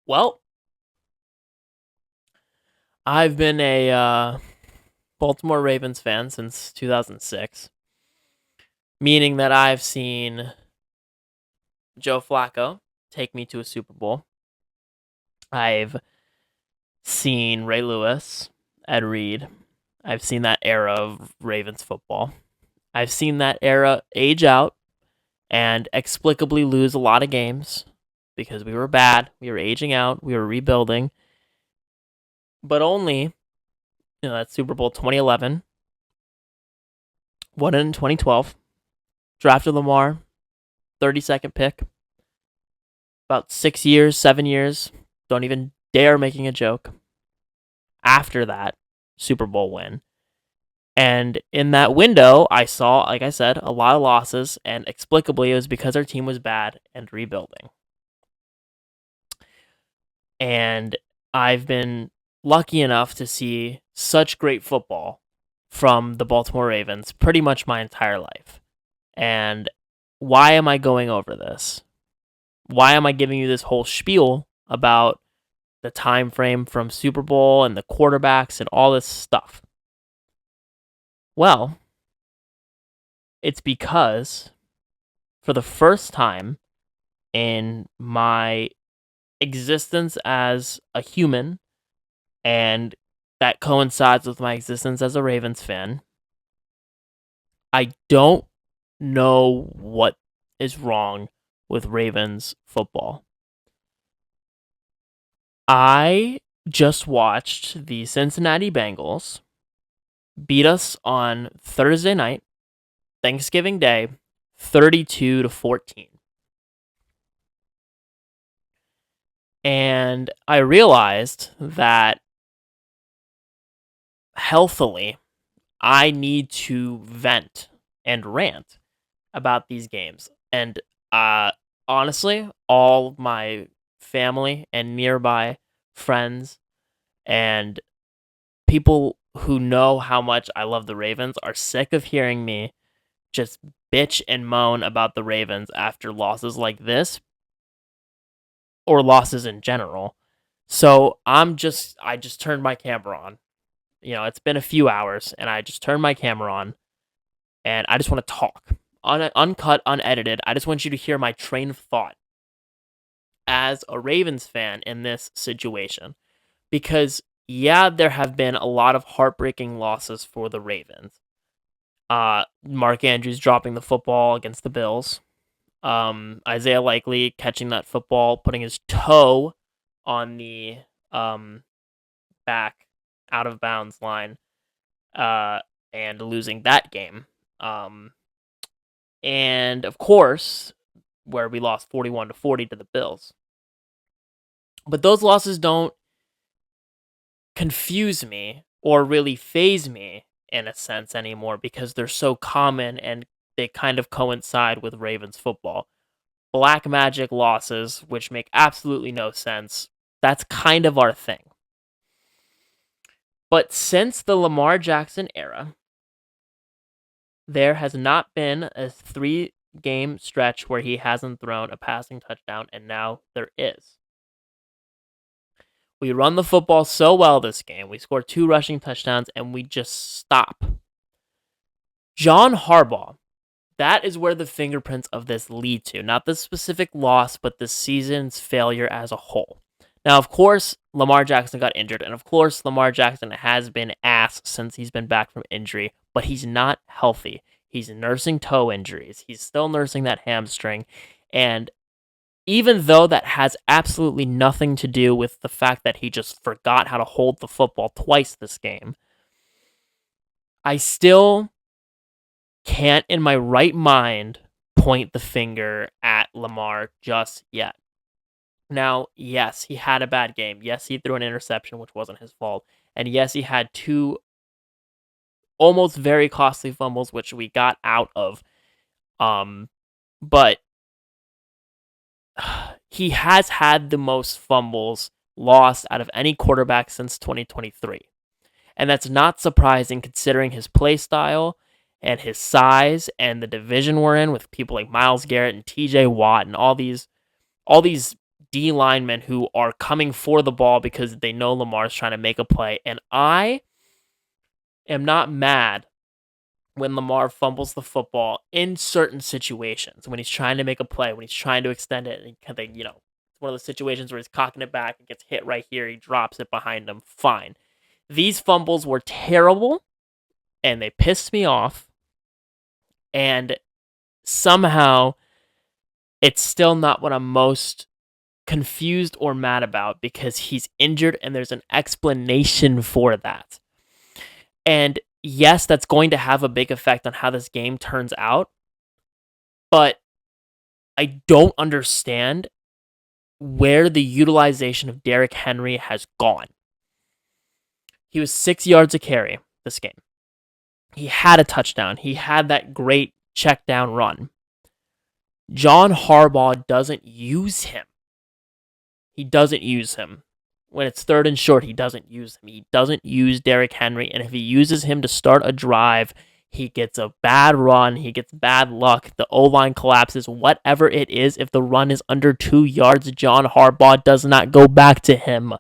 Well, I've been a Baltimore Ravens fan since 2006, meaning that I've seen Joe Flacco take me to a Super Bowl. I've seen Ray Lewis, Ed Reed. I've seen that era of Ravens football. I've seen that era age out and explicably lose a lot of games because we were bad. We were aging out. We were rebuilding. But only, that Super Bowl 2011, won in 2012, drafted Lamar, 32nd pick. About 6 years, 7 years, don't even dare making a joke. After that Super Bowl win. And in that window, I saw, like I said, a lot of losses, and explicably it was because our team was bad and rebuilding. And I've been lucky enough to see such great football from the Baltimore Ravens pretty much my entire life. And why am I going over this? Why am I giving you this whole spiel about the time frame from Super Bowl and the quarterbacks and all this stuff? Well, it's because for the first time in my existence as a human, and that coincides with my existence as a Ravens fan, I don't know what is wrong with Ravens football. I just watched the Cincinnati Bengals beat us on Thursday night, Thanksgiving Day, 32-14. And I realized that healthily, I need to vent and rant about these games. And honestly, all of my family and nearby friends and people who know how much I love the Ravens are sick of hearing me just bitch and moan about the Ravens after losses like this or losses in general. So I just turned my camera on. It's been a few hours and I just turned my camera on and I just want to talk. Uncut, unedited. I just want you to hear my train of thought as a Ravens fan in this situation. Because, yeah, there have been a lot of heartbreaking losses for the Ravens. Mark Andrews dropping the football against the Bills. Isaiah Likely catching that football, putting his toe on the back out of bounds line, and losing that game. And of course, where we lost 41-40 to the Bills. But those losses don't confuse me or really phase me in a sense anymore because they're so common and they kind of coincide with Ravens football. Black magic losses, which make absolutely no sense, that's kind of our thing. But since the Lamar Jackson era, there has not been a 3-game stretch where he hasn't thrown a passing touchdown, and now there is. We run the football so well this game. We score 2 rushing touchdowns, and we just stop. John Harbaugh, that is where the fingerprints of this lead to. Not the specific loss, but the season's failure as a whole. Now, of course, Lamar Jackson got injured, and of course, Lamar Jackson has been ass since he's been back from injury, but he's not healthy. He's nursing toe injuries. He's still nursing that hamstring, and even though that has absolutely nothing to do with the fact that he just forgot how to hold the football twice this game, I still can't in my right mind point the finger at Lamar just yet. Now, yes, he had a bad game. Yes, he threw an interception, which wasn't his fault. And yes, he had 2 almost very costly fumbles, which we got out of. But he has had the most fumbles lost out of any quarterback since 2023. And that's not surprising considering his play style and his size and the division we're in with people like Myles Garrett and TJ Watt and all these D linemen who are coming for the ball because they know Lamar's trying to make a play. And I am not mad when Lamar fumbles the football in certain situations, when he's trying to make a play, when he's trying to extend it, and it's one of those situations where he's cocking it back and gets hit right here, he drops it behind him. Fine. These fumbles were terrible, and they pissed me off, and somehow it's still not what I'm most confused or mad about because he's injured and there's an explanation for that. And yes, that's going to have a big effect on how this game turns out, but I don't understand where the utilization of Derrick Henry has gone. He was 6 yards a carry this game. He had a touchdown. He had that great check down run. John Harbaugh doesn't use him. He doesn't use him. When it's 3rd and short, he doesn't use him. He doesn't use Derrick Henry, and if he uses him to start a drive, he gets a bad run, he gets bad luck, the O-line collapses, whatever it is. If the run is under 2 yards, John Harbaugh does not go back to him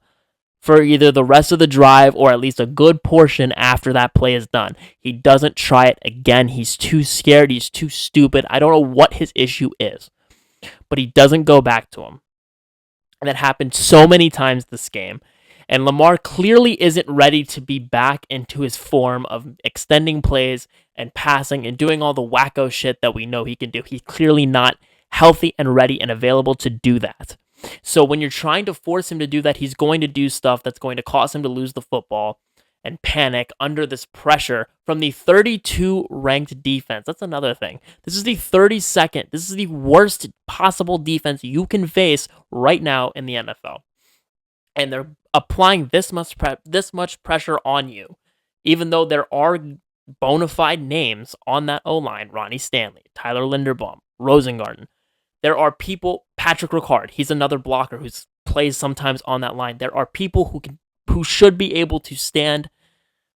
for either the rest of the drive or at least a good portion after that play is done. He doesn't try it again. He's too scared. He's too stupid. I don't know what his issue is, but he doesn't go back to him. And that happened so many times this game. And Lamar clearly isn't ready to be back into his form of extending plays and passing and doing all the wacko shit that we know he can do. He's clearly not healthy and ready and available to do that. So when you're trying to force him to do that, he's going to do stuff that's going to cause him to lose the football and panic under this pressure from the 32 ranked defense. That's another thing. This is the 32nd. This is the worst possible defense you can face right now in the NFL. And they're applying this much pressure on you, even though there are bona fide names on that O-line: Ronnie Stanley, Tyler Linderbaum, Rosengarten. There are people, Patrick Ricard, he's another blocker who plays sometimes on that line. There are people who should be able to stand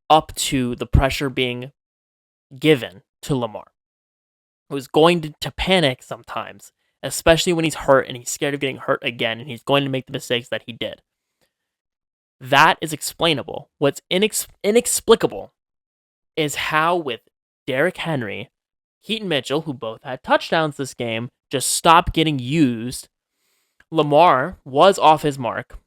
up to the pressure being given to Lamar, who's going to panic sometimes, especially when he's hurt and he's scared of getting hurt again, and he's going to make the mistakes that he did. That is explainable. What's inexplicable is how with Derrick Henry, Keaton Mitchell, who both had touchdowns this game, just stopped getting used. Lamar was off his mark.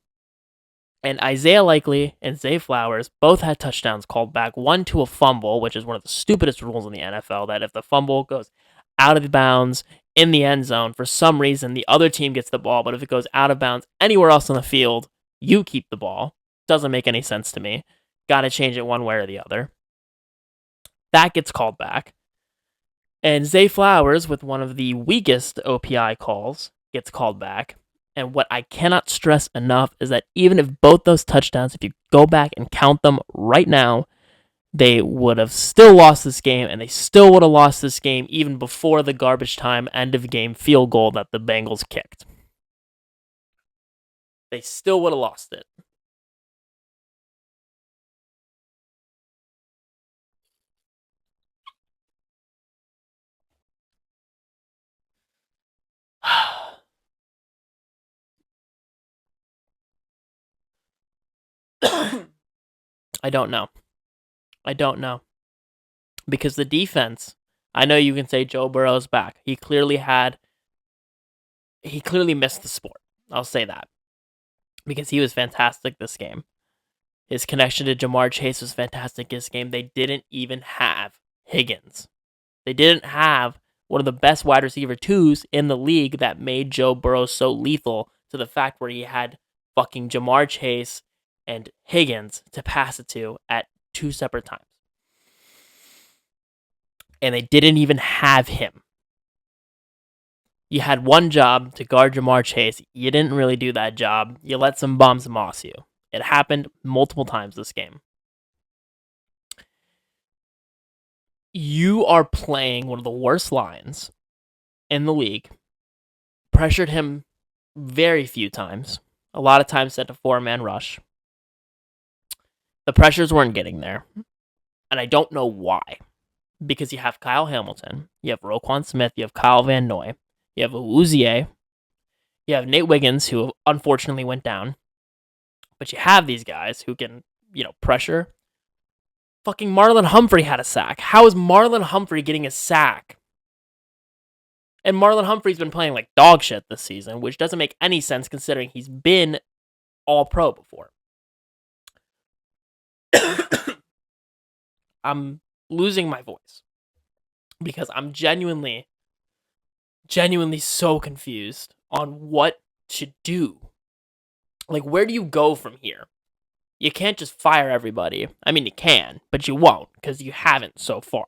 And Isaiah Likely and Zay Flowers both had touchdowns called back. One to a fumble, which is one of the stupidest rules in the NFL, that if the fumble goes out of bounds in the end zone, for some reason, the other team gets the ball. But if it goes out of bounds anywhere else on the field, you keep the ball. Doesn't make any sense to me. Got to change it one way or the other. That gets called back. And Zay Flowers, with one of the weakest OPI calls, gets called back. And what I cannot stress enough is that even if both those touchdowns, if you go back and count them right now, they would have still lost this game, and they still would have lost this game even before the garbage time end of game field goal that the Bengals kicked. They still would have lost it. I don't know. Because the defense, I know you can say Joe Burrow's back. He clearly missed the sport. I'll say that. Because he was fantastic this game. His connection to Jamar Chase was fantastic this game. They didn't even have Higgins. They didn't have one of the best wide receiver twos in the league that made Joe Burrow so lethal, to the fact where he had fucking Jamar Chase and Higgins to pass it to at 2 separate times. And they didn't even have him. You had one job to guard Jamar Chase. You didn't really do that job. You let some bums moss you. It happened multiple times this game. You are playing one of the worst lines in the league. Pressured him very few times. A lot of times sent a 4-man rush. The pressures weren't getting there. And I don't know why. Because you have Kyle Hamilton, you have Roquan Smith, you have Kyle Van Noy, you have Uzie, you You have Nate Wiggins, who unfortunately went down. But you have these guys who can, pressure. Fucking Marlon Humphrey had a sack. How is Marlon Humphrey getting a sack? And Marlon Humphrey's been playing like dog shit this season, which doesn't make any sense considering he's been all pro before. I'm losing my voice because I'm genuinely so confused on what to do. Like, where do you go from here? You can't just fire everybody. I mean, you can, but you won't because you haven't so far.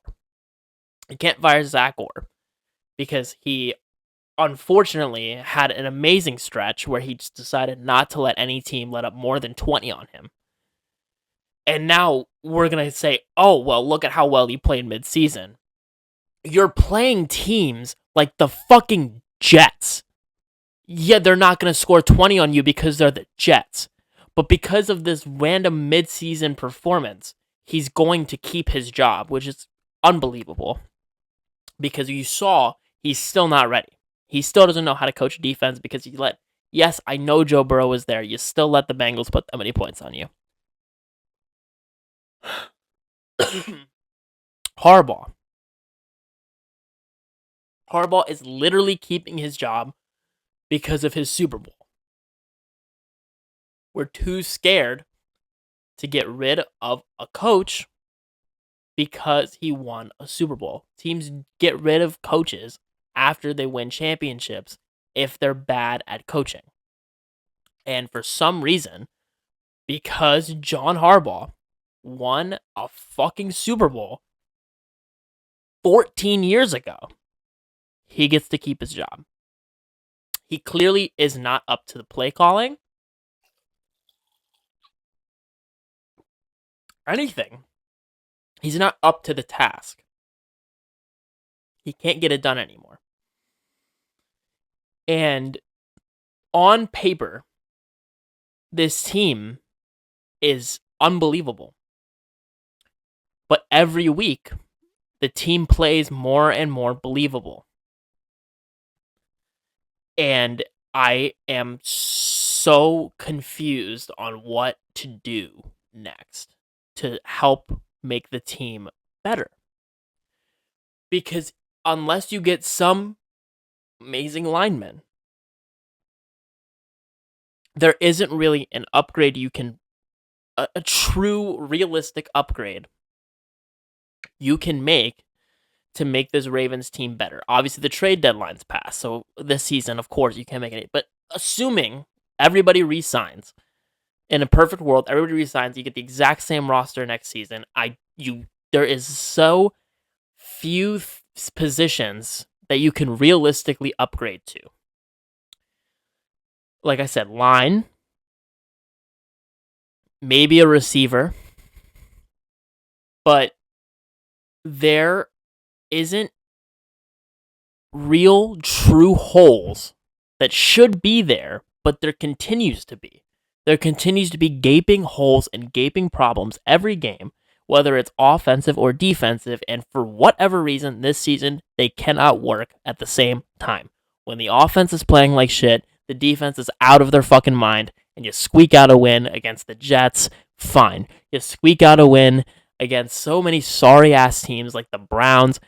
You can't fire Zach Orr because he unfortunately had an amazing stretch where he just decided not to let any team let up more than 20 on him. And now we're going to say, oh, well, look at how well he played midseason. You're playing teams like the fucking Jets. Yeah, they're not going to score 20 on you because they're the Jets. But because of this random midseason performance, he's going to keep his job, which is unbelievable. Because you saw he's still not ready. He still doesn't know how to coach defense because yes, I know Joe Burrow was there. You still let the Bengals put that many points on you. Harbaugh is literally keeping his job because of his Super Bowl. We're too scared to get rid of a coach because he won a Super Bowl. Teams get rid of coaches after they win championships if they're bad at coaching. And for some reason, because John Harbaugh won a fucking Super Bowl 14 years ago, he gets to keep his job. He clearly is not up to the play calling. Anything. He's not up to the task. He can't get it done anymore. And on paper, this team is unbelievable. But every week, the team plays more and more believable. And I am so confused on what to do next to help make the team better. Because unless you get some amazing linemen, there isn't really an upgrade you can, a true realistic upgrade you can make to make this Ravens team better. Obviously, the trade deadline's passed, so this season, of course, you can't make it. But assuming everybody re-signs, in a perfect world, everybody resigns. You get the exact same roster next season. There is so few positions that you can realistically upgrade to. Like I said, line, maybe a receiver, but there isn't real, true holes that should be there, but there continues to be. There continues to be gaping holes and gaping problems every game, whether it's offensive or defensive, and for whatever reason this season, they cannot work at the same time. When the offense is playing like shit, the defense is out of their fucking mind, and you squeak out a win against the Jets, fine. You squeak out a win against so many sorry-ass teams like the Browns.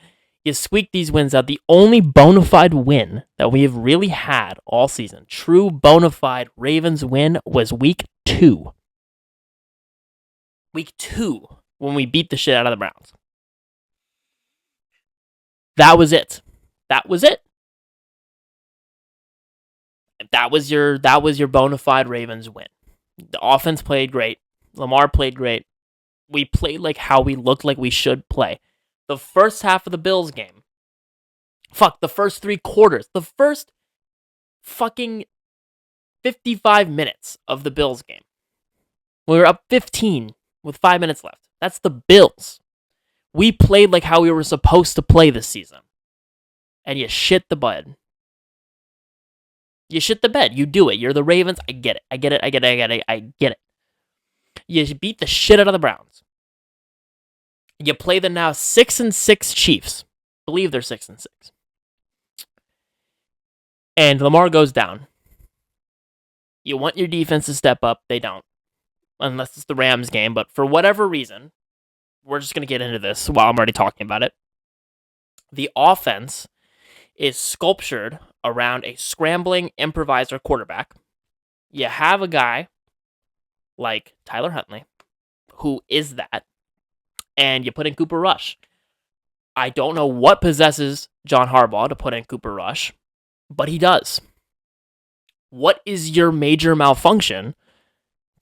You squeak these wins out. The only bona fide win that we have really had all season, true bona fide Ravens win, was week 2. Week 2, when we beat the shit out of the Browns. That was it. That was it. That was your bona fide Ravens win. The offense played great. Lamar played great. We played like how we looked like we should play. The first half of the Bills game. The first 3 quarters. The first fucking 55 minutes of the Bills game. We were up 15 with 5 minutes left. That's the Bills. We played like how we were supposed to play this season. And you shit the bed. You shit the bed. You do it. You're the Ravens. I get it. You beat the shit out of the Browns. You play the now 6-6 Chiefs. I believe they're 6-6. And Lamar goes down. You want your defense to step up. They don't. Unless it's the Rams game. But for whatever reason, we're just going to get into this while I'm already talking about it. The offense is sculptured around a scrambling improviser quarterback. You have a guy like Tyler Huntley, who is that, and you put in Cooper Rush. I don't know what possesses John Harbaugh to put in Cooper Rush, but he does. What is your major malfunction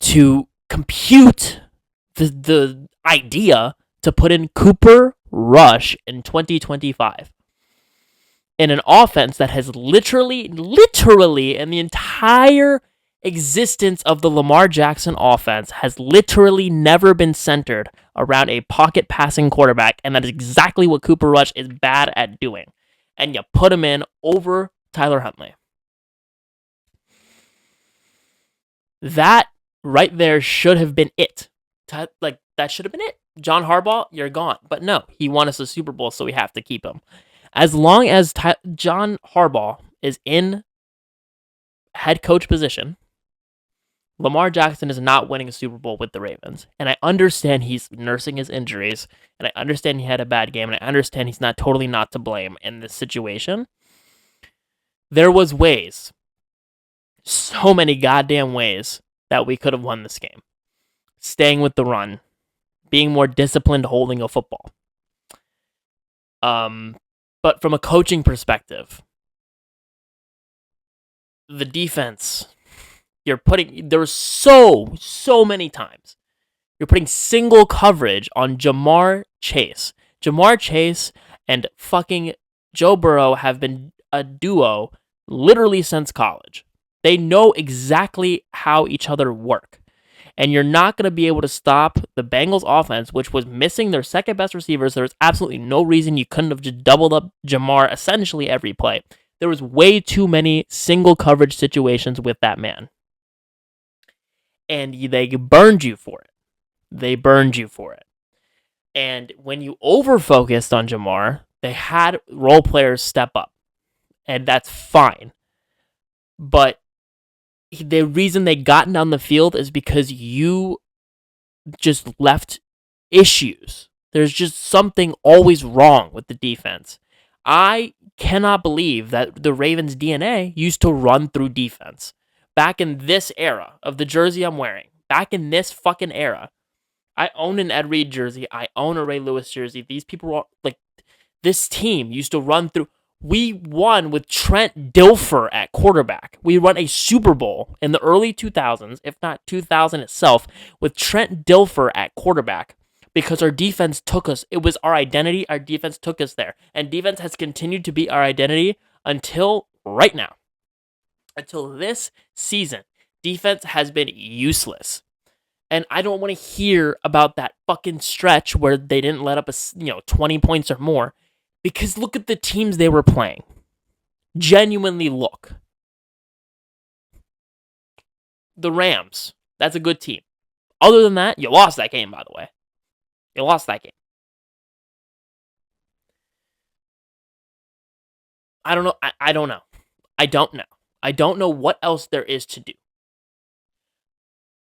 to compute the idea to put in Cooper Rush in 2025? In an offense that has literally in the entire existence of the Lamar Jackson offense has literally never been centered around a pocket passing quarterback, and that is exactly what Cooper Rush is bad at doing. And you put him in over Tyler Huntley. That right there should have been it. That should have been it. John Harbaugh, you're gone. But no, he won us a Super Bowl, so we have to keep him. As long as John Harbaugh is in head coach position, Lamar Jackson is not winning a Super Bowl with the Ravens. And I understand he's nursing his injuries, and I understand he had a bad game, and I understand he's not totally not to blame in this situation. There was ways, so many goddamn ways, that we could have won this game. Staying with the run, being more disciplined holding a football. But from a coaching perspective, the defense, there were so many times you're putting single coverage on Jamar Chase. Jamar Chase and fucking Joe Burrow have been a duo literally since college. They know exactly how each other work. And you're not going to be able to stop the Bengals offense, which was missing their second best receivers. There was absolutely no reason you couldn't have just doubled up Jamar essentially every play. There was way too many single coverage situations with that man. And they burned you for it. And when you over-focused on Jamar, they had role players step up. And that's fine. But the reason they got down the field is because you just left issues. There's just something always wrong with the defense. I cannot believe that the Ravens' DNA used to run through defense. Back in this era of the jersey I'm wearing, back in this fucking era, I own an Ed Reed jersey. I own a Ray Lewis jersey. These people were like, this team used to run through. We won with Trent Dilfer at quarterback. We won a Super Bowl in the early 2000s, if not 2000 itself, with Trent Dilfer at quarterback because our defense took us. It was our identity. Our defense took us there. And defense has continued to be our identity until right now. Until this season, defense has been useless. And I don't want to hear about that fucking stretch where they didn't let up 20 points or more. Because look at the teams they were playing. Genuinely look. The Rams. That's a good team. Other than that, you lost that game, by the way. You lost that game. I don't know. I don't know. I don't know. I don't know what else there is to do.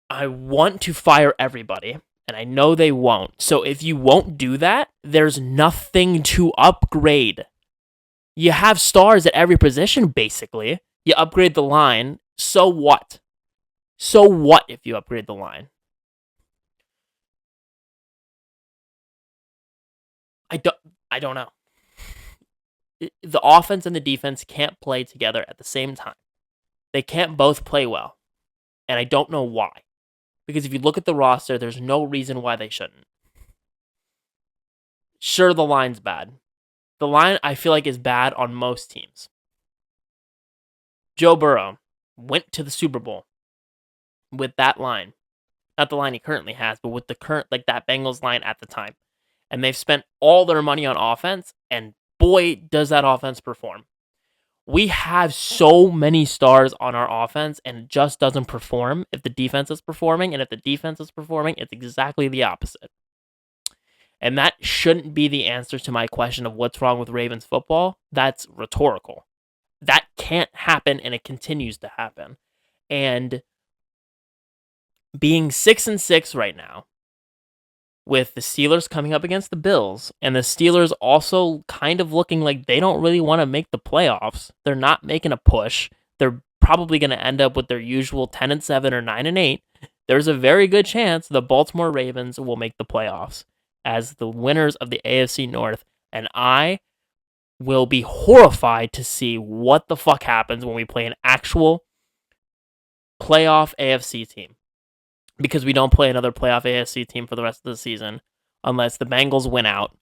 I want to fire everybody. And I know they won't. So if you won't do that, there's nothing to upgrade. You have stars at every position, basically. You upgrade the line. So what? So what if you upgrade the line? I don't know. The offense and the defense can't play together at the same time. They can't both play well. And I don't know why. Because if you look at the roster, there's no reason why they shouldn't. Sure, the line's bad. The line, I feel like, is bad on most teams. Joe Burrow went to the Super Bowl with that line. Not the line he currently has, but with the current, that Bengals line at the time. And they've spent all their money on offense, and boy, does that offense perform. We have so many stars on our offense, and it just doesn't perform if the defense is performing. And if the defense is performing, it's exactly the opposite. And that shouldn't be the answer to my question of what's wrong with Ravens football. That's rhetorical. That can't happen, and it continues to happen. And Being 6-6 right now, with the Steelers coming up against the Bills, and the Steelers also kind of looking like they don't really want to make the playoffs. They're not making a push. They're probably going to end up with their usual 10-7 or 9-8. There's a very good chance the Baltimore Ravens will make the playoffs as the winners of the AFC North, and I will be horrified to see what the fuck happens when we play an actual playoff AFC team, because we don't play another playoff AFC team for the rest of the season unless the Bengals win out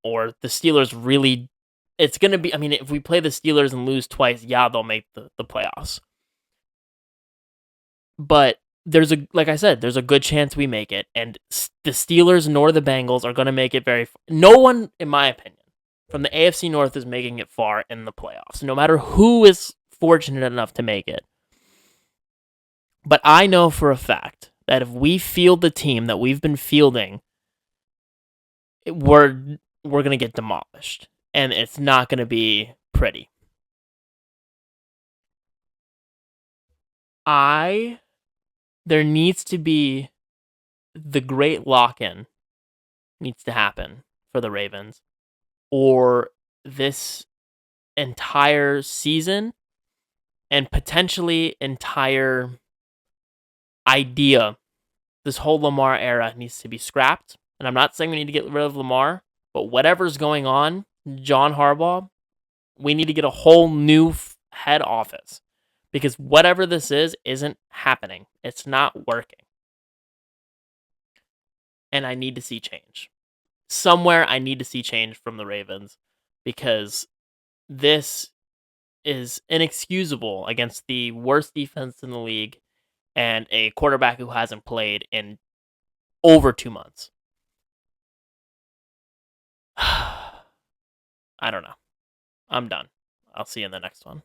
or the Steelers really. It's going to be, I mean, if we play the Steelers and lose twice, yeah, they'll make the playoffs. But like I said, there's a good chance we make it. And the Steelers nor the Bengals are going to make it very far. No one, in my opinion, from the AFC North is making it far in the playoffs, no matter who is fortunate enough to make it. But I know for a fact that if we field the team that we've been fielding, we're going to get demolished. And it's not going to be pretty. There needs to be the great lock-in needs to happen for the Ravens, or this entire season and potentially entire idea, this whole Lamar era needs to be scrapped. And I'm not saying we need to get rid of Lamar, but whatever's going on, John Harbaugh, we need to get a whole new head office, because whatever this is isn't happening. It's not working. And I need to see change. Somewhere I need to see change from the Ravens, because this is inexcusable against the worst defense in the league and a quarterback who hasn't played in over 2 months. I don't know. I'm done. I'll see you in the next one.